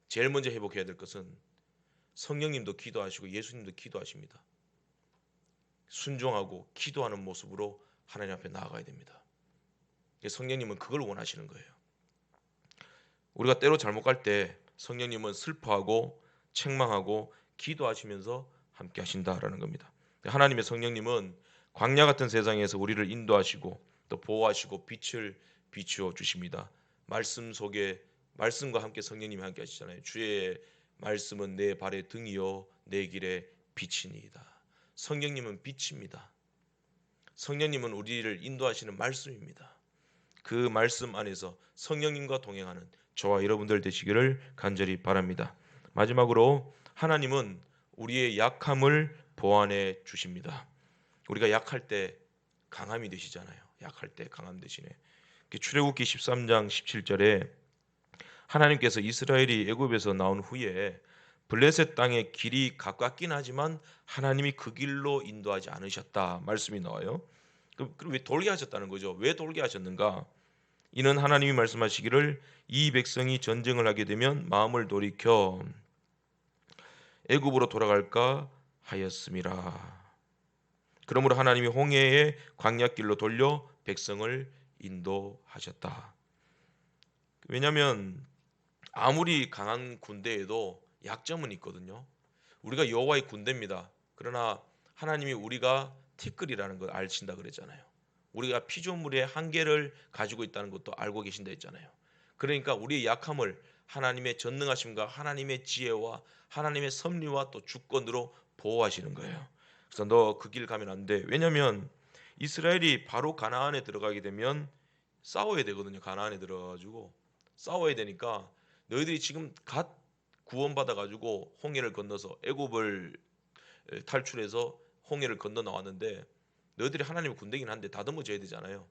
제일 먼저 회복해야 될 것은 성령님도 기도하시고 예수님도 기도하십니다. 순종하고 기도하는 모습으로 하나님 앞에 나아가야 됩니다. 성령님은 그걸 원하시는 거예요. 우리가 때로 잘못 갈 때 성령님은 슬퍼하고 책망하고 기도하시면서 함께 하신다라는 겁니다. 하나님의 성령님은 광야 같은 세상에서 우리를 인도하시고 또 보호하시고 빛을 비추어 주십니다. 말씀 속에 말씀과 함께 성령님이 함께 하시잖아요. 주의 말씀은 내 발의 등이요 내 길의 빛이니이다. 성령님은 빛입니다. 성령님은 우리를 인도하시는 말씀입니다. 그 말씀 안에서 성령님과 동행하는 저와 여러분들 되시기를 간절히 바랍니다. 마지막으로 하나님은 우리의 약함을 보완해 주십니다. 우리가 약할 때 강함이 되시잖아요. 약할 때 강함 되시네. 출애굽기 13장 17절에 하나님께서 이스라엘이 애굽에서 나온 후에 블레셋 땅의 길이 가깝긴 하지만 하나님이 그 길로 인도하지 않으셨다 말씀이 나와요. 그럼 왜 돌게 하셨다는 거죠? 왜 돌게 하셨는가? 이는 하나님이 말씀하시기를 이 백성이 전쟁을 하게 되면 마음을 돌이켜 애굽으로 돌아갈까 하였음이라. 그러므로 하나님이 홍해의 광야길로 돌려 백성을 인도하셨다. 왜냐하면 아무리 강한 군대에도 약점은 있거든요. 우리가 여호와의 군대입니다. 그러나 하나님이 우리가 티끌이라는 걸 아신다 그랬잖아요. 우리가 피조물의 한계를 가지고 있다는 것도 알고 계신다 했잖아요. 그러니까 우리의 약함을 하나님의 전능하심과 하나님의 지혜와 하나님의 섭리와 또 주권으로 보호하시는 거예요. 그래서 너 그 길 가면 안 돼. 왜냐하면 이스라엘이 바로 가나안에 들어가게 되면 싸워야 되거든요. 가나안에 들어가가지고 싸워야 되니까 너희들이 지금 갓 구원받아 가지고 홍해를 건너서 애굽을 탈출해서 홍해를 건너 나왔는데 너희들이 하나님의 군대긴 한데 다듬어져야 되잖아요.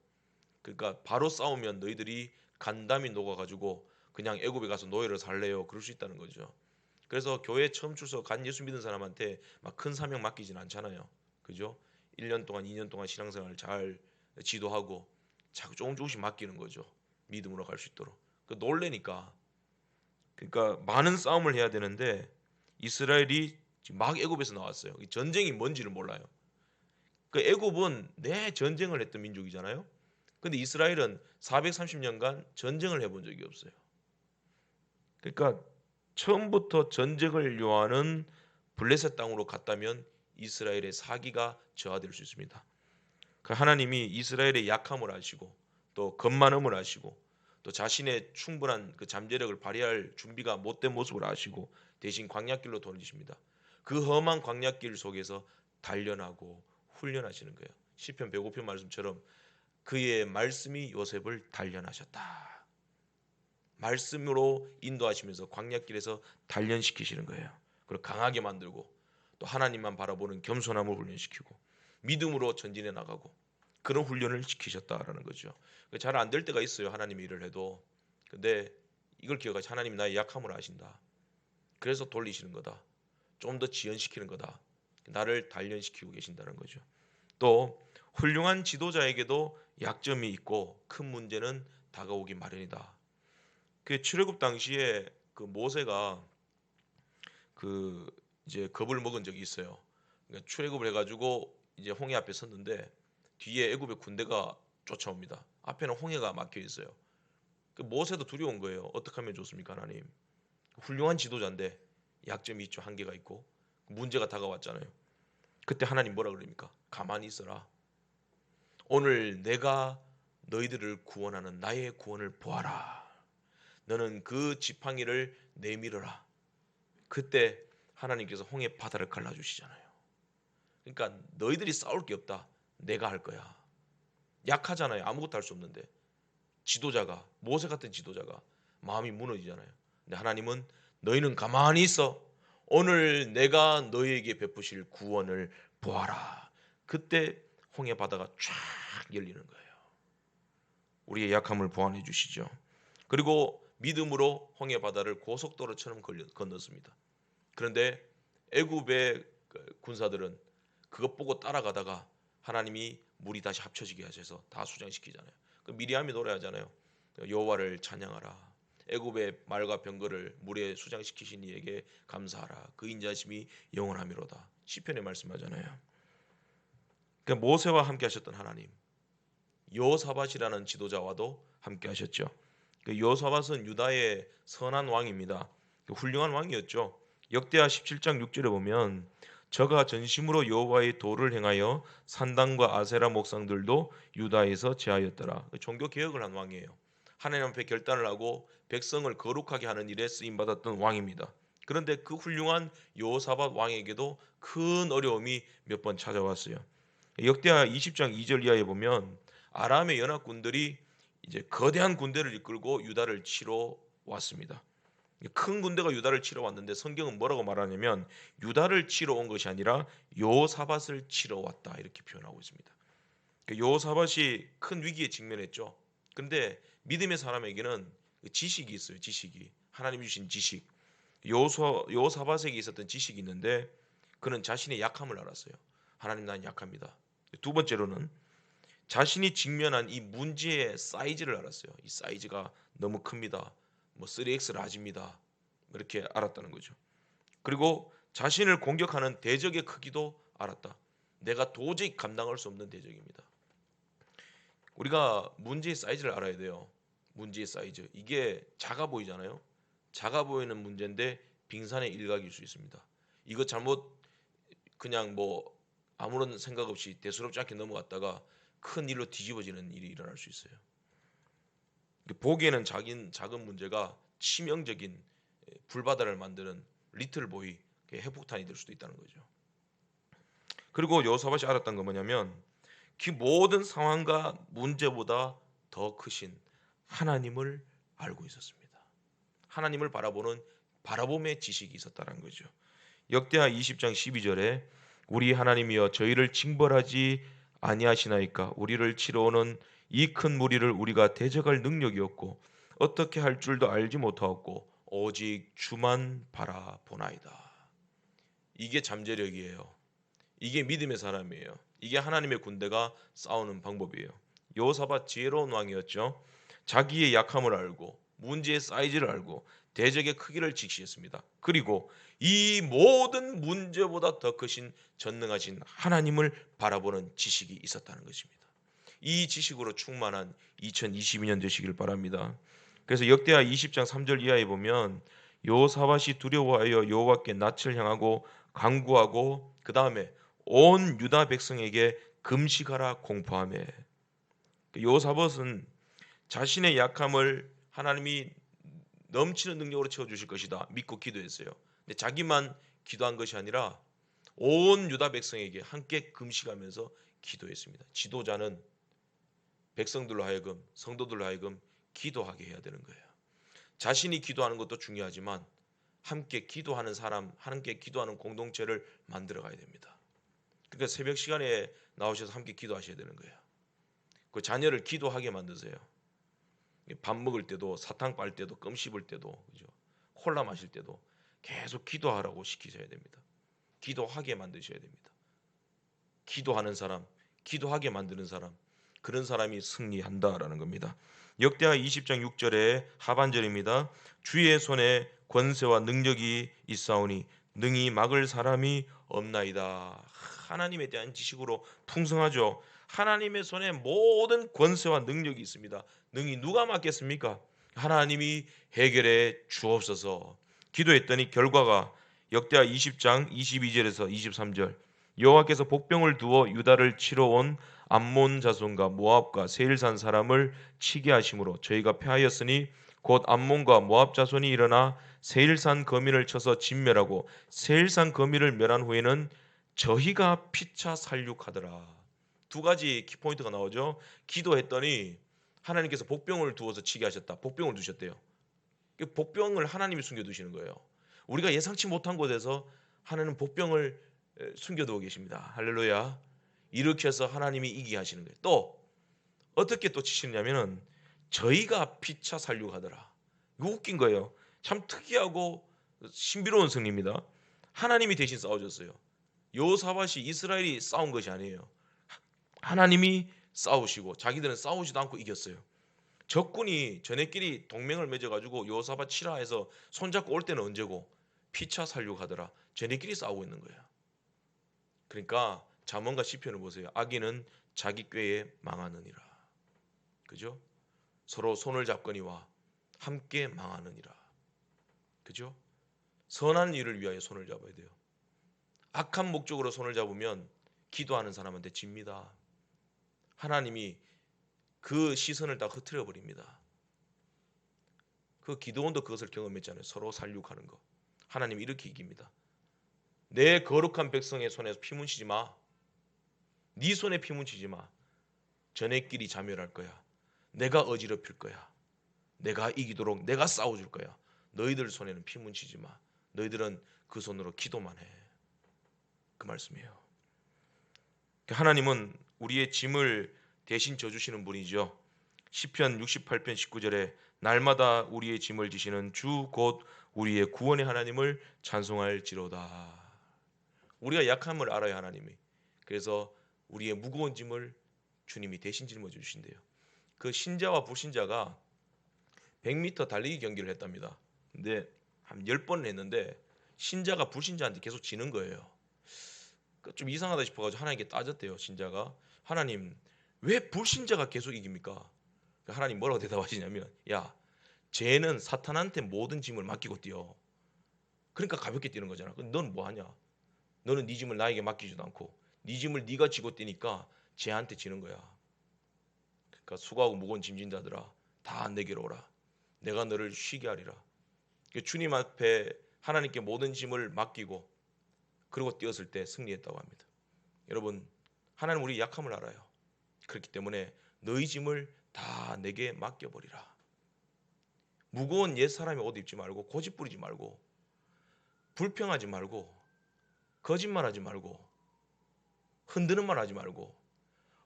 그러니까 바로 싸우면 너희들이 간담이 녹아가지고 그냥 애굽에 가서 노예를 살래요. 그럴 수 있다는 거죠. 그래서 교회 처음 출석 간 예수 믿은 사람한테 막 큰 사명 맡기진 않잖아요. 그죠? 1년 동안 2년 동안 신앙생활을 잘 지도하고 자꾸 조금씩 맡기는 거죠. 믿음으로 갈 수 있도록. 그 놀래니까 그러니까 많은 싸움을 해야 되는데 이스라엘이 지금 막 애굽에서 나왔어요. 전쟁이 뭔지를 몰라요. 그 애굽은 내 전쟁을 했던 민족이잖아요. 근데 이스라엘은 430년간 전쟁을 해본 적이 없어요. 그러니까 처음부터 전쟁을 요하는 블레셋 땅으로 갔다면 이스라엘의 사기가 저하될 수 있습니다. 그 하나님이 이스라엘의 약함을 아시고 또 겁만음을 아시고 또 자신의 충분한 그 잠재력을 발휘할 준비가 못된 모습을 아시고 대신 광야길로 돌리십니다. 그 험한 광야길 속에서 단련하고 훈련하시는 거예요. 시편 105편 말씀처럼 그의 말씀이 요셉을 단련하셨다. 말씀으로 인도하시면서 광야길에서 단련시키시는 거예요. 그리고 강하게 만들고 또 하나님만 바라보는 겸손함을 훈련시키고 믿음으로 전진해 나가고 그런 훈련을 시키셨다라는 거죠. 잘 안 될 때가 있어요. 하나님의 일을 해도. 근데 이걸 기억하시 하나님 나의 약함을 아신다. 그래서 돌리시는 거다. 좀 더 지연시키는 거다. 나를 단련시키고 계신다는 거죠. 또 훌륭한 지도자에게도 약점이 있고 큰 문제는 다가오기 마련이다. 그 출애굽 당시에 그 모세가 그 이제 겁을 먹은 적이 있어요. 그러니까 출애굽을 해가지고 이제 홍해 앞에 섰는데 뒤에 애굽의 군대가 쫓아옵니다. 앞에는 홍해가 막혀 있어요. 그 모세도 두려운 거예요. 어떻게 하면 좋습니까, 하나님? 훌륭한 지도자인데 약점이 있죠, 한계가 있고 문제가 다가왔잖아요. 그때 하나님 뭐라 그럽니까? 가만히 있어라. 오늘 내가 너희들을 구원하는 나의 구원을 보아라. 너는 그 지팡이를 내밀어라. 그때 하나님께서 홍해 바다를 갈라주시잖아요. 그러니까 너희들이 싸울 게 없다. 내가 할 거야. 약하잖아요. 아무것도 할 수 없는데. 지도자가, 모세 같은 지도자가 마음이 무너지잖아요. 근데 하나님은 너희는 가만히 있어. 오늘 내가 너희에게 베푸실 구원을 보아라. 그때 홍해 바다가 쫙 열리는 거예요. 우리의 약함을 보완해 주시죠. 그리고 믿음으로 홍해 바다를 고속도로처럼 건넜습니다. 그런데 애굽의 군사들은 그것 보고 따라가다가 하나님이 물이 다시 합쳐지게 하셔서 다 수장시키잖아요. 그 미리암이 노래하잖아요. 여호와를 찬양하라. 애굽의 말과 병거를 물에 수장시키신 이에게 감사하라. 그 인자심이 영원하미로다. 시편에 말씀하잖아요. 그러니까 모세와 함께 하셨던 하나님, 여호사밧이라는 지도자와도 함께 하셨죠. 그 여호사밧은 유다의 선한 왕입니다. 훌륭한 왕이었죠. 역대하 17장 6절에 보면 저가 전심으로 여호와의 도를 행하여 산당과 아세라 목상들도 유다에서 제하였더라. 종교 개혁을 한 왕이에요. 하나님 앞에 결단을 하고 백성을 거룩하게 하는 일에 쓰임 받았던 왕입니다. 그런데 그 훌륭한 여호사밧 왕에게도 큰 어려움이 몇 번 찾아왔어요. 역대하 20장 2절 이하에 보면 아람의 연합군들이 이제 거대한 군대를 이끌고 유다를 치러 왔습니다. 큰 군대가 유다를 치러 왔는데 성경은 뭐라고 말하냐면 유다를 치러 온 것이 아니라 여호사밧을 치러 왔다 이렇게 표현하고 있습니다. 여호사밧이 큰 위기에 직면했죠. 그런데 믿음의 사람에게는 지식이 있어요. 지식이 하나님 주신 지식. 여호사밧에게 있었던 지식이 있는데 그는 자신의 약함을 알았어요. 하나님, 난 약합니다. 두 번째로는 자신이 직면한 이 문제의 사이즈를 알았어요. 이 사이즈가 너무 큽니다. 뭐 3X 라지입니다. 이렇게 알았다는 거죠. 그리고 자신을 공격하는 대적의 크기도 알았다. 내가 도저히 감당할 수 없는 대적입니다. 우리가 문제의 사이즈를 알아야 돼요. 문제의 사이즈. 이게 작아 보이잖아요. 작아 보이는 문제인데 빙산의 일각일 수 있습니다. 이거 잘못 그냥 뭐 아무런 생각 없이 대수롭지 않게 넘어갔다가 큰 일로 뒤집어지는 일이 일어날 수 있어요. 보기에는 작은 문제가 치명적인 불바다를 만드는 리틀보이 핵폭탄이 될 수도 있다는 거죠. 그리고 여호사밧이 알았던 건 뭐냐면 그 모든 상황과 문제보다 더 크신 하나님을 알고 있었습니다. 하나님을 바라보는 바라봄의 지식이 있었다는 거죠. 역대하 20장 12절에 우리 하나님이여 저희를 징벌하지 아니하시나이까 우리를 치러 오는 이 큰 무리를 우리가 대적할 능력이 없고 어떻게 할 줄도 알지 못하였고 오직 주만 바라보나이다. 이게 잠재력이에요. 이게 믿음의 사람이에요. 이게 하나님의 군대가 싸우는 방법이에요. 여호사밧 지혜로운 왕이었죠. 자기의 약함을 알고 문제의 사이즈를 알고 대적의 크기를 직시했습니다. 그리고 이 모든 문제보다 더 크신 전능하신 하나님을 바라보는 지식이 있었다는 것입니다. 이 지식으로 충만한 2022년 되시길 바랍니다. 그래서 역대하 20장 3절 이하에 보면 여호사밧이 두려워하여 여호와께 낯을 향하고 간구하고 그 다음에 온 유다 백성에게 금식하라 공포하며 여호사밧은 자신의 약함을 하나님이 넘치는 능력으로 채워주실 것이다 믿고 기도했어요. 근데 자기만 기도한 것이 아니라 온 유다 백성에게 함께 금식하면서 기도했습니다. 지도자는 백성들로 하여금 성도들로 하여금 기도하게 해야 되는 거예요. 자신이 기도하는 것도 중요하지만 함께 기도하는 사람, 함께 기도하는 공동체를 만들어 가야 됩니다. 그러니까 새벽 시간에 나오셔서 함께 기도하셔야 되는 거예요. 그 자녀를 기도하게 만드세요. 밥 먹을 때도 사탕 빨 때도 껌 씹을 때도 그죠? 콜라 마실 때도 계속 기도하라고 시키셔야 됩니다. 기도하게 만드셔야 됩니다. 기도하는 사람, 기도하게 만드는 사람, 그런 사람이 승리한다라는 겁니다. 역대하 20장 6절의 하반절입니다. 주의 손에 권세와 능력이 있사오니 능히 막을 사람이 없나이다. 하나님에 대한 지식으로 풍성하죠. 하나님의 손에 모든 권세와 능력이 있습니다. 능히 누가 막겠습니까? 하나님이 해결해 주옵소서. 기도했더니 결과가 역대하 20장 22절에서 23절 여호와께서 복병을 두어 유다를 치러 온 암몬 자손과 모압과 세일산 사람을 치게 하심으로 저희가 패하였으니 곧 암몬과 모압 자손이 일어나 세일산 거민을 쳐서 진멸하고 세일산 거민을 멸한 후에는 저희가 피차 살육하더라. 두 가지 키포인트가 나오죠. 기도했더니 하나님께서 복병을 두어서 치게 하셨다. 복병을 두셨대요. 복병을 하나님이 숨겨두시는 거예요. 우리가 예상치 못한 곳에서 하나님은 복병을 숨겨두고 계십니다. 할렐루야. 일으켜서 하나님이 이기게 하시는 거예요. 또 어떻게 또 치시느냐면은 저희가 피차 살육하더라. 이거 웃긴 거예요. 참 특이하고 신비로운 승리입니다. 하나님이 대신 싸워줬어요. 여호사밧이 이스라엘이 싸운 것이 아니에요. 하나님이 싸우시고 자기들은 싸우지도 않고 이겼어요. 적군이 저네끼리 동맹을 맺어가지고 여호사밧 치라 해서 손잡고 올 때는 언제고 피차 살육하더라. 저네끼리 싸우고 있는 거예요. 그러니까 잠언과 시편을 보세요. 악인은 자기 꾀에 망하느니라. 그죠? 서로 손을 잡거니와 함께 망하느니라. 그죠? 선한 일을 위하여 손을 잡아야 돼요. 악한 목적으로 손을 잡으면 기도하는 사람한테 집니다. 하나님이 그 시선을 다 흐트려 버립니다. 그 기도원도 그것을 경험했잖아요. 서로 살육하는 거. 하나님이 이렇게 이깁니다. 내 거룩한 백성의 손에서 피 묻히지 마. 네 손에 피 묻히지 마. 전애끼리 자멸할 거야. 내가 어지럽힐 거야. 내가 이기도록 내가 싸워줄 거야. 너희들 손에는 피 묻히지 마. 너희들은 그 손으로 기도만 해. 그 말씀이에요. 하나님은 우리의 짐을 대신 져주시는 분이죠. 시편 68편 19절에 날마다 우리의 짐을 지시는 주 곧 우리의 구원의 하나님을 찬송할지로다. 우리가 약함을 알아요, 하나님이. 그래서 우리의 무거운 짐을 주님이 대신 짊어 주신대요. 그 신자와 불신자가 100m 달리기 경기를 했답니다. 근데 한 10번을 했는데 신자가 불신자한테 계속 지는 거예요. 좀 이상하다 싶어가지고 하나님께 따졌대요. 신자가 하나님 왜 불신자가 계속 이깁니까? 하나님 뭐라고 대답하시냐면 야 쟤는 사탄한테 모든 짐을 맡기고 뛰어. 그러니까 가볍게 뛰는 거잖아. 넌 뭐하냐? 너는 네 짐을 나에게 맡기지도 않고 네 짐을 네가 지고 뛰니까 쟤한테 지는 거야. 그러니까 수고하고 무거운 짐진 자들아 다 내게로 오라. 내가 너를 쉬게 하리라. 주님 앞에 하나님께 모든 짐을 맡기고 그리고 뛰었을 때 승리했다고 합니다. 여러분 하나님 우리 약함을 알아요. 그렇기 때문에 너희 짐을 다 내게 맡겨버리라. 무거운 옛사람의 옷 입지 말고 고집 부리지 말고 불평하지 말고 거짓말하지 말고 흔드는 말 하지 말고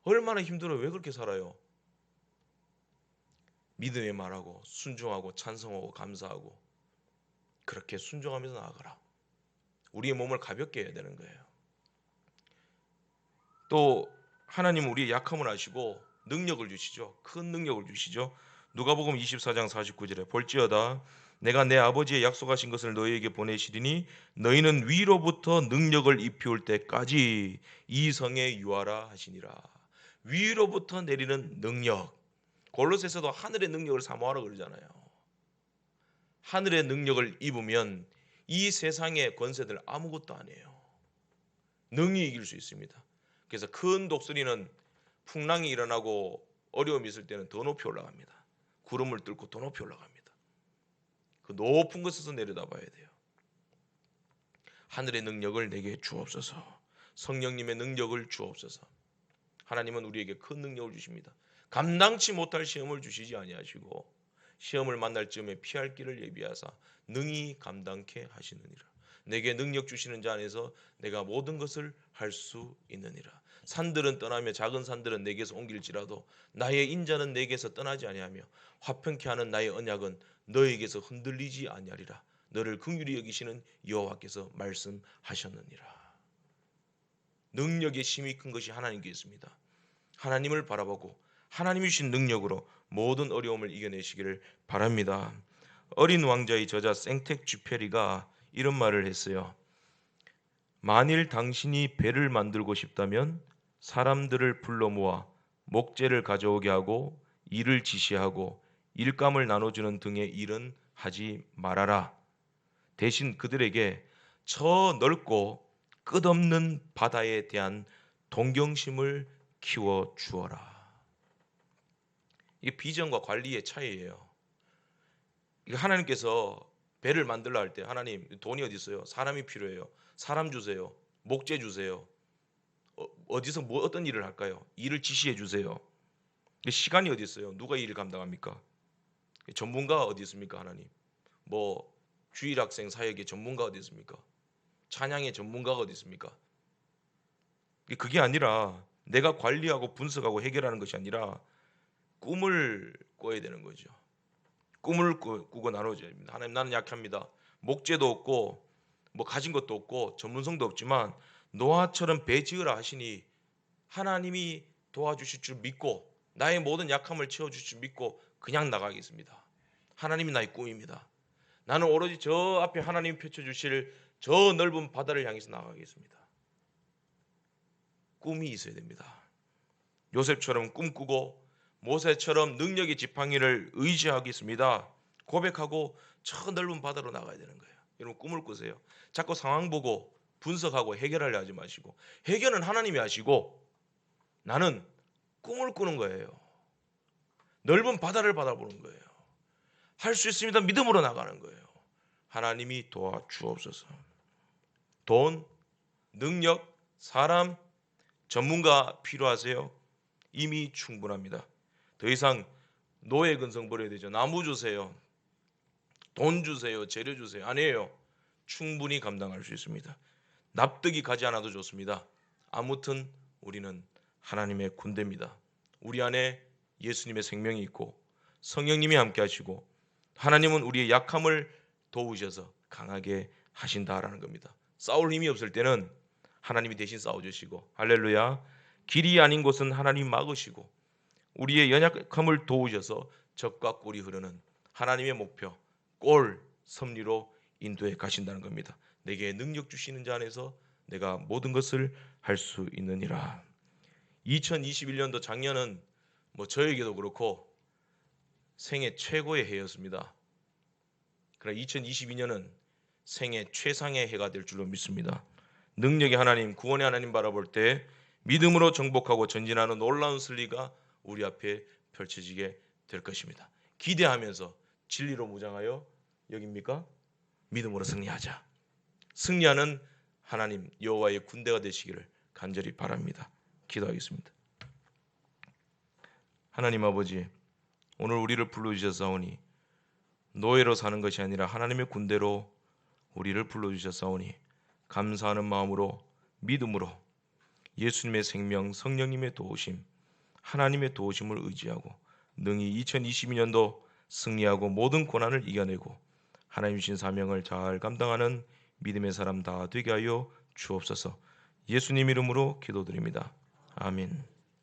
얼마나 힘들어요. 왜 그렇게 살아요? 믿음의 말하고 순종하고 찬성하고 감사하고 그렇게 순종하면서 나아가라. 우리의 몸을 가볍게 해야 되는 거예요. 또 하나님은 우리의 약함을 아시고 능력을 주시죠. 큰 능력을 주시죠. 누가복음 24장 49절에 볼지어다 내가 내 아버지의 약속하신 것을 너희에게 보내시리니 너희는 위로부터 능력을 입히올 때까지 이 성에 유하라 하시니라. 위로부터 내리는 능력. 골로새서도 하늘의 능력을 사모하라 그러잖아요. 하늘의 능력을 입으면 이 세상의 권세들 아무것도 아니에요. 능히 이길 수 있습니다. 그래서 큰 독수리는 풍랑이 일어나고 어려움이 있을 때는 더 높이 올라갑니다. 구름을 뚫고 더 높이 올라갑니다. 그 높은 곳에서 내려다봐야 돼요. 하늘의 능력을 내게 주옵소서. 성령님의 능력을 주옵소서. 하나님은 우리에게 큰 능력을 주십니다. 감당치 못할 시험을 주시지 아니하시고 시험을 만날 즈음에 피할 길을 예비하사 능히 감당케 하시느니라. 내게 능력 주시는 자 안에서 내가 모든 것을 할 수 있느니라. 산들은 떠나며 작은 산들은 내게서 옮길지라도 나의 인자는 내게서 떠나지 아니하며 화평케 하는 나의 언약은 너에게서 흔들리지 아니하리라. 너를 긍휼히 여기시는 여호와께서 말씀하셨느니라. 능력의 힘이 큰 것이 하나님께 있습니다. 하나님을 바라보고 하나님이 주신 능력으로 모든 어려움을 이겨내시기를 바랍니다. 어린 왕자의 저자 생텍쥐페리가 이런 말을 했어요. 만일 당신이 배를 만들고 싶다면 사람들을 불러 모아 목재를 가져오게 하고 일을 지시하고 일감을 나눠주는 등의 일은 하지 말아라. 대신 그들에게 저 넓고 끝없는 바다에 대한 동경심을 키워 주어라. 이게 비전과 관리의 차이예요. 하나님께서 배를 만들라 할 때 하나님 돈이 어디 있어요? 사람이 필요해요. 사람 주세요. 목재 주세요. 어디서 어떤 일을 할까요? 일을 지시해 주세요. 시간이 어디 있어요? 누가 이 일을 감당합니까? 전문가가 어디 있습니까? 하나님. 뭐 주일 학생 사역의 전문가가 어디 있습니까? 찬양의 전문가가 어디 있습니까? 그게 아니라 내가 관리하고 분석하고 해결하는 것이 아니라 꿈을 꿔야 되는 거죠. 꿈을 꾸고 나눠줘야 됩니다. 하나님, 나는 약합니다. 목재도 없고 뭐 가진 것도 없고 전문성도 없지만 노아처럼 배 지으라 하시니 하나님이 도와주실 줄 믿고 나의 모든 약함을 채워주실 줄 믿고 그냥 나가겠습니다. 하나님이 나의 꿈입니다. 나는 오로지 저 앞에 하나님이 펼쳐주실 저 넓은 바다를 향해서 나가겠습니다. 꿈이 있어야 됩니다. 요셉처럼 꿈꾸고 모세처럼 능력의 지팡이를 의지하겠습니다. 고백하고 저 넓은 바다로 나가야 되는 거예요. 여러분, 꿈을 꾸세요. 자꾸 상황 보고 분석하고 해결하려 하지 마시고, 해결은 하나님이 하시고 나는 꿈을 꾸는 거예요. 넓은 바다를 바라보는 거예요. 할 수 있습니다. 믿음으로 나가는 거예요. 하나님이 도와주옵소서. 돈, 능력, 사람, 전문가 필요하세요? 이미 충분합니다. 더 이상 노예 근성 버려야 되죠. 나무 주세요, 돈 주세요, 재료 주세요. 아니에요. 충분히 감당할 수 있습니다. 납득이 가지 않아도 좋습니다. 아무튼 우리는 하나님의 군대입니다. 우리 안에 예수님의 생명이 있고 성령님이 함께 하시고 하나님은 우리의 약함을 도우셔서 강하게 하신다라는 겁니다. 싸울 힘이 없을 때는 하나님이 대신 싸워주시고, 할렐루야, 길이 아닌 곳은 하나님 막으시고 우리의 연약함을 도우셔서 적과 꿀이 흐르는 하나님의 목표, 골 섭리로 인도해 가신다는 겁니다. 내게 능력 주시는 자 안에서 내가 모든 것을 할 수 있느니라. 2021년도 작년은 저에게도 그렇고 생애 최고의 해였습니다. 그러나 2022년은 생애 최상의 해가 될 줄로 믿습니다. 능력의 하나님, 구원의 하나님 바라볼 때 믿음으로 정복하고 전진하는 놀라운 승리가 우리 앞에 펼쳐지게 될 것입니다. 기대하면서 진리로 무장하여 여깁니까? 믿음으로 승리하자. 승리하는 하나님 여호와의 군대가 되시기를 간절히 바랍니다. 기도하겠습니다. 하나님 아버지, 오늘 우리를 불러주셨사오니 노예로 사는 것이 아니라 하나님의 군대로 우리를 불러주셨사오니 감사하는 마음으로 믿음으로 예수님의 생명, 성령님의 도우심, 하나님의 도우심을 의지하고 능히 2022년도 승리하고 모든 고난을 이겨내고 하나님 주신 사명을 잘 감당하는 믿음의 사람 다 되게 하여 주옵소서. 예수님 이름으로 기도드립니다. 아멘.